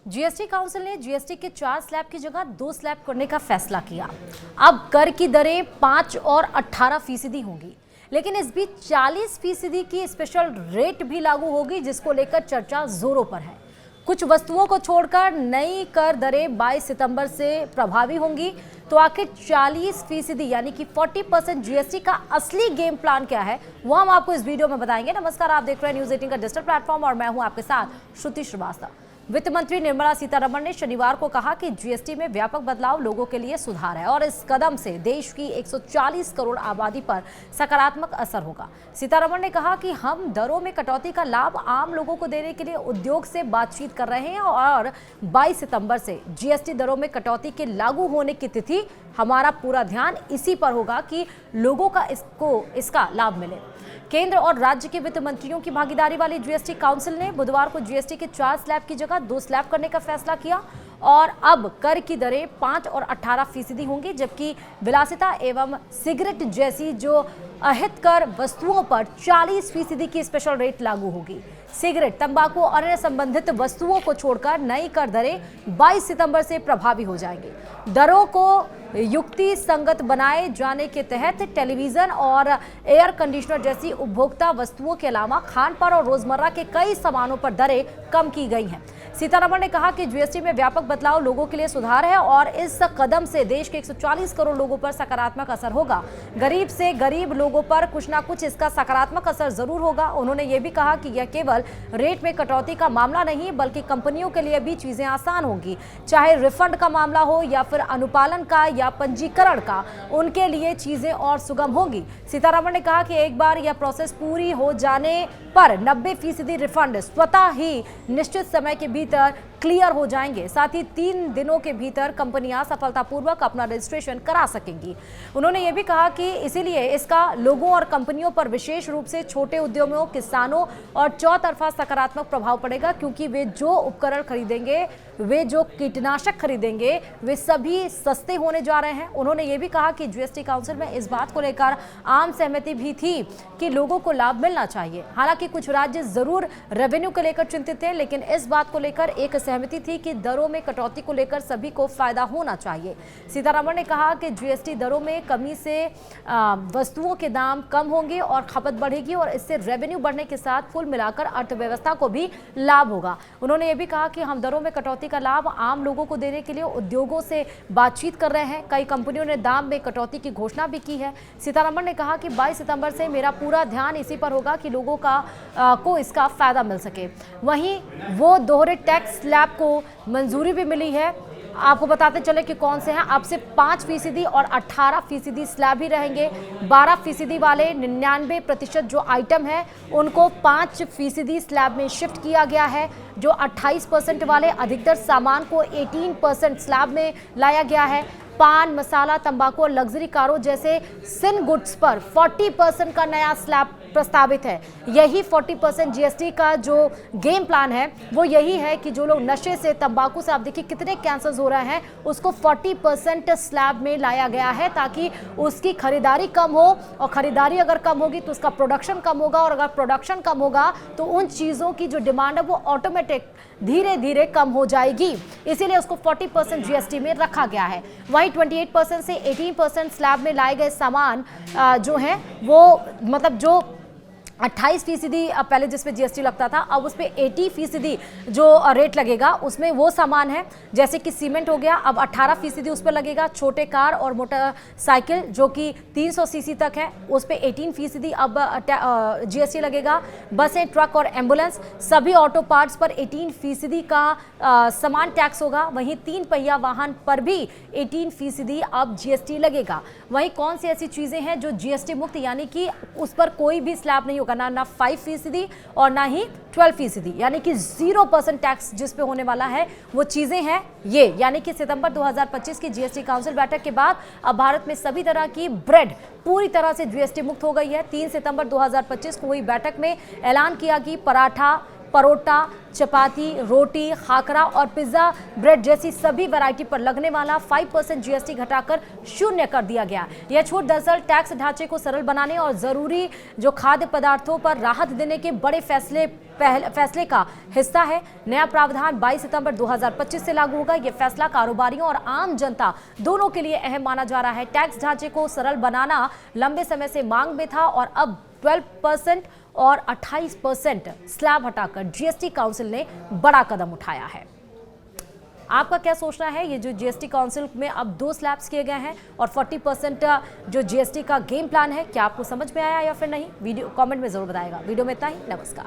GST council ने GST के 4 slab की जगह 2 स्लैब करने का फैसला किया। अब कर की दरें 5 और 18% होंगी, लेकिन इस बीच 40% की स्पेशल रेट भी लागू होगी, जिसको लेकर चर्चा जोरों पर है। कुछ वस्तुओं को छोड़कर नई कर दरें 22 सितंबर से प्रभावी होंगी। तो आखिर 40% यानी कि 40% जीएसटी का असली गेम प्लान क्या है, वो हम आपको इस वीडियो में बताएंगे। नमस्कार, आप देख रहे हैं न्यूज 18 का डिजिटल प्लेटफॉर्म और मैं हूं आपके साथ श्रुति श्रीवास्तव। वित्त मंत्री निर्मला सीतारमण ने शनिवार को कहा कि जीएसटी में व्यापक बदलाव लोगों के लिए सुधार है और इस कदम से देश की 140 करोड़ आबादी पर सकारात्मक असर होगा। सीतारमण ने कहा कि हम दरों में कटौती का लाभ आम लोगों को देने के लिए उद्योग से बातचीत कर रहे हैं और 22 सितंबर से जीएसटी दरों में कटौती के लागू होने की तिथि, हमारा पूरा ध्यान इसी पर होगा कि लोगों का इसका लाभ मिले। केंद्र और राज्य के वित्त मंत्रियों की भागीदारी वाली जीएसटी काउंसिल ने बुधवार को जीएसटी के 4 स्लैब की जगह 2 स्लैब करने का फैसला किया और अब कर की दरें 5 और 18% होंगी, जबकि विलासिता एवं सिगरेट जैसी जो अहितकर वस्तुओं पर 40% की स्पेशल रेट लागू होगी। सिगरेट, तंबाकू और अन्य संबंधित वस्तुओं को छोड़कर नई कर दरें 22 सितंबर से प्रभावी हो जाएंगी। दरों को युक्ति संगत बनाए जाने के तहत टेलीविजन और एयर कंडीशनर जैसी उपभोक्ता वस्तुओं के अलावा खान पान और रोजमर्रा के कई सामानों पर दरें कम की गई हैं। सीतारमण ने कहा कि जीएसटी में व्यापक बदलाव लोगों के लिए सुधार है और इस कदम से देश के 140 करोड़ लोगों पर सकारात्मक असर होगा। गरीब से गरीब लोगों पर कुछ ना कुछ इसका सकारात्मक असर जरूर होगा। उन्होंने ये भी कहा कि यह केवल रेट में कटौती का मामला नहीं, बल्कि कंपनियों के लिए भी चीजें आसान होंगी, चाहे रिफंड का मामला हो या फिर अनुपालन का या पंजीकरण का, उनके लिए चीजें और सुगम होंगी। सीतारमण ने कहा कि एक बार यह प्रोसेस पूरी हो जाने पर 90% रिफंड स्वतः ही निश्चित समय के भीतर क्लियर हो जाएंगे। साथ ही 3 दिनों के भीतर कंपनियां सफलतापूर्वक अपना रजिस्ट्रेशन करा सकेंगी। उन्होंने ये भी कहा कि इसीलिए इसका लोगों और कंपनियों पर विशेष रूप से छोटे उद्यमियों, किसानों और चौतरफा सकारात्मक प्रभाव पड़ेगा, क्योंकि वे जो उपकरण खरीदेंगे, वे जो कीटनाशक खरीदेंगे, वे सभी सस्ते होने जा रहे हैं। उन्होंने ये भी कहा कि जीएसटी काउंसिल में इस बात को लेकर आम सहमति भी थी कि लोगों को लाभ मिलना चाहिए। हालांकि कुछ राज्य जरूर रेवेन्यू को लेकर चिंतित थे, लेकिन इस बात को लेकर एक सहमति थी कि दरों में कटौती को लेकर सभी को फायदा होना चाहिए। सीतारमण ने कहा कि जीएसटी दरों में कमी से वस्तुओं के दाम कम होंगे और खपत बढ़ेगी और इससे रेवेन्यू बढ़ने के साथ कुल मिलाकर अर्थव्यवस्था को भी लाभ होगा। उन्होंने ये भी कहा कि हम दरों में कटौती का लाभ आम लोगों को देने के लिए उद्योगों से बातचीत कर रहे हैं। कई कंपनियों ने दाम में कटौती की घोषणा भी की है। सीतारमण ने कहा कि 22 सितंबर से मेरा पूरा ध्यान इसी पर होगा कि लोगों को इसका फायदा मिल सके। वहीं वो दोहरे टैक्स स्लैब को मंजूरी भी मिली है। आपको बताते चले कि कौन से हैं। अब से 5% और 18% स्लैब ही रहेंगे। 12% वाले 99% जो आइटम है उनको 5% स्लैब में शिफ्ट किया गया है। जो 28% वाले अधिकतर सामान को 18% स्लैब में लाया गया है। पान, मसाला, तंबाकू और लग्जरी कारों जैसे सिन गुड्स पर 40% का नया स्लैब प्रस्तावित है। यही 40% जीएसटी का जो गेम प्लान है वो यही है कि जो लोग नशे से, तंबाकू से, आप देखिए कितने कैंसर हो रहे हैं, उसको 40% स्लैब में लाया गया है ताकि उसकी खरीदारी कम हो, और खरीदारी अगर कम होगी तो उसका प्रोडक्शन कम होगा, और अगर प्रोडक्शन कम होगा तो उन चीज़ों की जो डिमांड है वो ऑटोमेटिक धीरे धीरे कम हो जाएगी। इसीलिए उसको 40% जीएसटी में रखा गया है। वहीं 28% से 18% स्लैब में लाए गए सामान जो हैं वो, मतलब जो 28% पहले जिसपे जीएसटी लगता था, अब उस पर 80% जो रेट लगेगा उसमें वो सामान है, जैसे कि सीमेंट हो गया, अब 18% उस पर लगेगा। छोटे कार और मोटरसाइकिल जो कि 300 सीसी तक है, उस पर 18% अब जीएसटी लगेगा। बसें, ट्रक और एम्बुलेंस, सभी ऑटो पार्ट्स पर 18% का समान टैक्स होगा। वहीं 3 पहिया वाहन पर भी 18% अब जीएसटी लगेगा। वहीं कौन सी ऐसी चीज़ें हैं जो जीएसटी मुक्त, यानी कि उस पर कोई भी स्लैब नहीं होगा, ना 5% और ना ही 12%, यानी कि 0% टैक्स जिस पे होने वाला है वो चीजें हैं ये। यानी कि सितंबर 2025 की जीएसटी काउंसिल बैठक के बाद अब भारत में सभी तरह की ब्रेड पूरी तरह से जीएसटी मुक्त हो गई है। 3 सितंबर 2025 को हुई बैठक में ऐलान किया कि पराठा, परोटा, चपाती, रोटी, खाकरा और पिज्जा ब्रेड जैसी सभी वैरायटी पर लगने वाला 5% जीएसटी घटाकर 0 कर दिया गया। यह छूट दरअसल टैक्स ढांचे को सरल बनाने और जरूरी जो खाद्य पदार्थों पर राहत देने के बड़े फैसले का हिस्सा है। नया प्रावधान 22 सितंबर 2025 से लागू होगा। यह फैसला कारोबारियों और आम जनता दोनों के लिए अहम माना जा रहा है। टैक्स ढांचे को सरल बनाना लंबे समय से मांग में था और अब 12% और 28% स्लैब हटाकर जीएसटी काउंसिल ने बड़ा कदम उठाया है। आपका क्या सोचना है? ये जो जीएसटी काउंसिल में अब 2 स्लैब्स किए गए हैं और 40% जो जीएसटी का गेम प्लान है, क्या आपको समझ में आया या फिर नहीं? वीडियो कमेंट में जरूर बताएगा। वीडियो में इतना ही। नमस्कार।